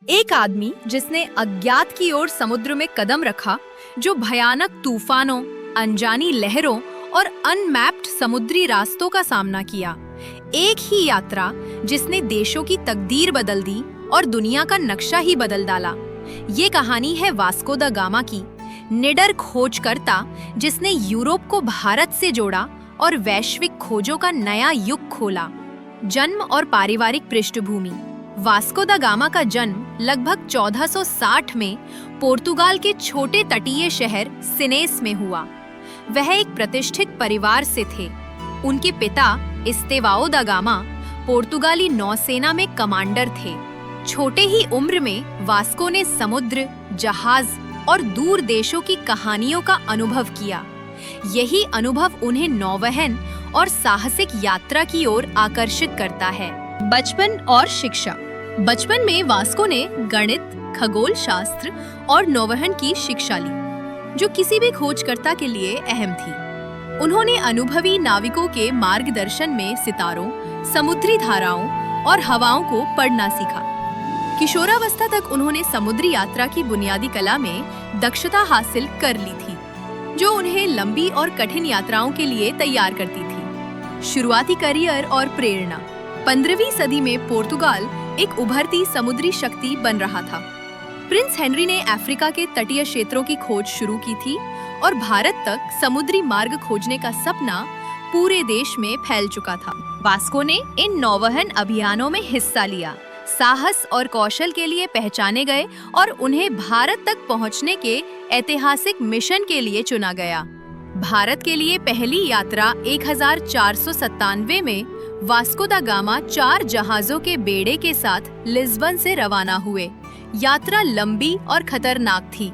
एक आदमी जिसने अज्ञात की ओर समुद्र में कदम रखा, जो भयानक तूफानों, अनजानी लहरों और अनमैप्ड समुद्री रास्तों का सामना किया। एक ही यात्रा जिसने देशों की तकदीर बदल दी और दुनिया का नक्शा ही बदल डाला। ये कहानी है वास्को द गामा की, निडर खोजकर्ता जिसने यूरोप को भारत से जोड़ा और वैश्विक खोजों का नया युग खोला। जन्म और पारिवारिक पृष्ठभूमि। वास्को द गामा का जन्म लगभग 1460 में पोर्तुगाल के छोटे तटीय शहर सिनेस में हुआ। वह एक प्रतिष्ठित परिवार से थे। उनके पिता इस्तेवाओ द गामा पोर्तुगाली नौसेना में कमांडर थे। छोटे ही उम्र में वास्को ने समुद्र, जहाज और दूर देशों की कहानियों का अनुभव किया। यही अनुभव उन्हें नौवहन और साहसिक यात्रा की ओर आकर्षित करता है। बचपन और शिक्षा। बचपन में वास्को ने गणित, खगोल शास्त्र और नौवहन की शिक्षा ली, जो किसी भी खोजकर्ता के लिए अहम थी। उन्होंने अनुभवी नाविकों के मार्गदर्शन में सितारों, समुद्री धाराओं और हवाओं को पढ़ना सीखा। किशोरावस्था तक उन्होंने समुद्री यात्रा की बुनियादी कला में दक्षता हासिल कर ली थी, जो उन्हें लंबी और कठिन यात्राओं के लिए तैयार करती थी। शुरुआती करियर और प्रेरणा। 15वीं सदी में पोर्तुगाल एक उभरती समुद्री शक्ति बन रहा था। प्रिंस हेनरी ने अफ्रीका के तटीय क्षेत्रों की खोज शुरू की थी और भारत तक समुद्री मार्ग खोजने का सपना पूरे देश में फैल चुका था। वास्को ने इन नौवहन अभियानों में हिस्सा लिया, साहस और कौशल के लिए पहचाने गए और उन्हें भारत तक पहुंचने के ऐतिहासिक मिशन के लिए चुना गया। भारत के लिए पहली यात्रा 1497 में वास्को द गामा 4 जहाजों के बेड़े के साथ लिस्बन से रवाना हुए। यात्रा लंबी और खतरनाक थी।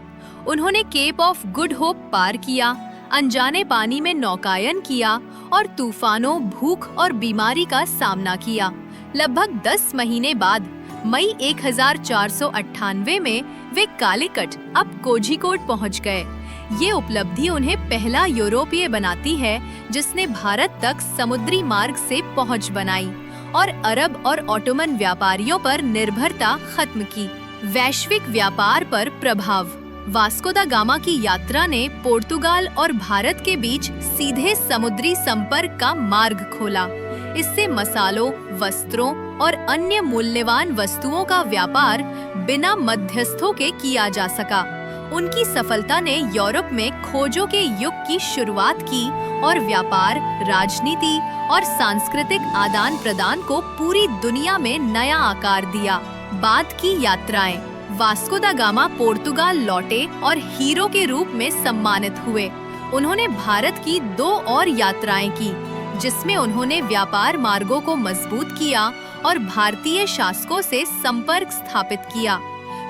उन्होंने केप ऑफ गुड होप पार किया, अनजाने पानी में नौकायन किया और तूफानों, भूख और बीमारी का सामना किया। लगभग 10 महीने बाद मई 1498 में वे कालीकट, अब कोझिकोड पहुंच गए। ये उपलब्धि उन्हें पहला यूरोपीय बनाती है जिसने भारत तक समुद्री मार्ग से पहुंच बनाई और अरब और ऑटोमन व्यापारियों पर निर्भरता खत्म की। वैश्विक व्यापार पर प्रभाव। वास्को द गामा की यात्रा ने पोर्तुगाल और भारत के बीच सीधे समुद्री संपर्क का मार्ग खोला। इससे मसालों, वस्त्रों और अन्य मूल्यवान वस्तुओं का व्यापार बिना मध्यस्थों के किया जा सका। उनकी सफलता ने यूरोप में खोजों के युग की शुरुआत की और व्यापार, राजनीति और सांस्कृतिक आदान प्रदान को पूरी दुनिया में नया आकार दिया। बाद की यात्राएं। वास्को द गामा पोर्तुगाल लौटे और हीरो के रूप में सम्मानित हुए। उन्होंने भारत की 2 और यात्राएं की, जिसमें उन्होंने व्यापार मार्गों को मजबूत किया और भारतीय शासकों से संपर्क स्थापित किया।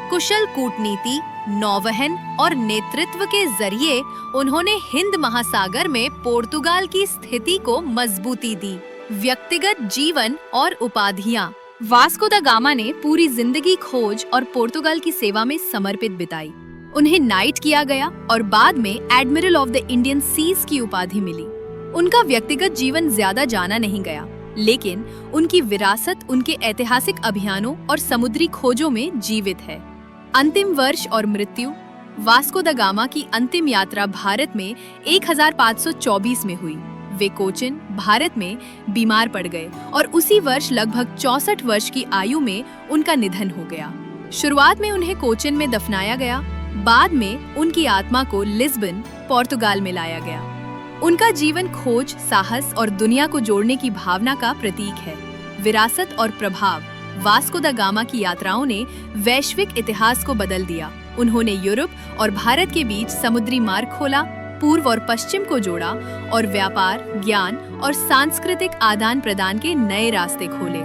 कुशल कूटनीति, नौवहन और नेतृत्व के जरिए उन्होंने हिंद महासागर में पोर्तुगाल की स्थिति को मजबूती दी। व्यक्तिगत जीवन और उपाधियां। वास्को द गामा ने पूरी जिंदगी खोज और पोर्तुगाल की सेवा में समर्पित बिताई। उन्हें नाइट किया गया और बाद में admiral of the Indian seas की उपाधि मिली। उनका व्यक्तिगत जीवन ज्यादा जाना नहीं गया, लेकिन उनकी विरासत उनके ऐतिहासिक अभियानों और समुद्री खोजों में जीवित है। अंतिम वर्ष और मृत्यु। वास्को द गामा की अंतिम यात्रा भारत में 1524 में हुई। वे कोचिन, भारत में बीमार पड़ गए और उसी वर्ष लगभग 64 वर्ष की आयु में उनका निधन हो गया। शुरुआत में उन्हें कोचिन में दफनाया गया, बाद में उनकी आत्मा को लिस्बन, पोर्तुगाल में लाया गया। उनका जीवन खोज, साहस और दुनिया को जोड़ने की भावना का प्रतीक है। विरासत और प्रभाव। वास्को द गामा की यात्राओं ने वैश्विक इतिहास को बदल दिया। उन्होंने यूरोप और भारत के बीच समुद्री मार्ग खोला, पूर्व और पश्चिम को जोड़ा और व्यापार, ज्ञान और सांस्कृतिक आदान प्रदान के नए रास्ते खोले।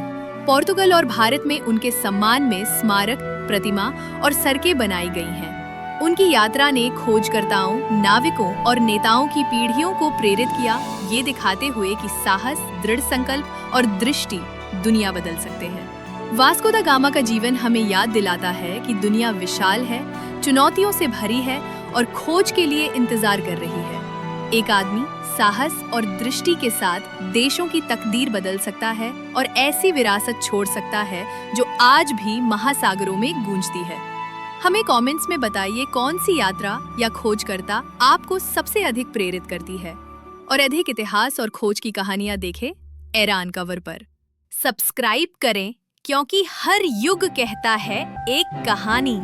पोर्तुगाल और भारत में उनके सम्मान में स्मारक, प्रतिमा और सड़कें बनाई गई हैं। उनकी यात्रा ने खोजकर्ताओं, नाविकों और नेताओं की पीढ़ियों को प्रेरित किया, ये दिखाते हुए कि साहस, दृढ़ संकल्प और दृष्टि दुनिया बदल सकते हैं। वास्को द गामा का जीवन हमें याद दिलाता है कि दुनिया विशाल है, चुनौतियों से भरी है और खोज के लिए इंतजार कर रही है। एक आदमी साहस और दृष्टि के साथ देशों की तकदीर बदल सकता है और ऐसी विरासत छोड़ सकता है जो आज भी महासागरों में गूंजती है। हमें कमेंट्स में बताइए कौन सी यात्रा या खोजकर्ता आपको सबसे अधिक प्रेरित करती है। और अधिक इतिहास और खोज की कहानियां देखें एरान कवर पर। सब्सक्राइब करें क्योंकि हर युग कहता है एक कहानी।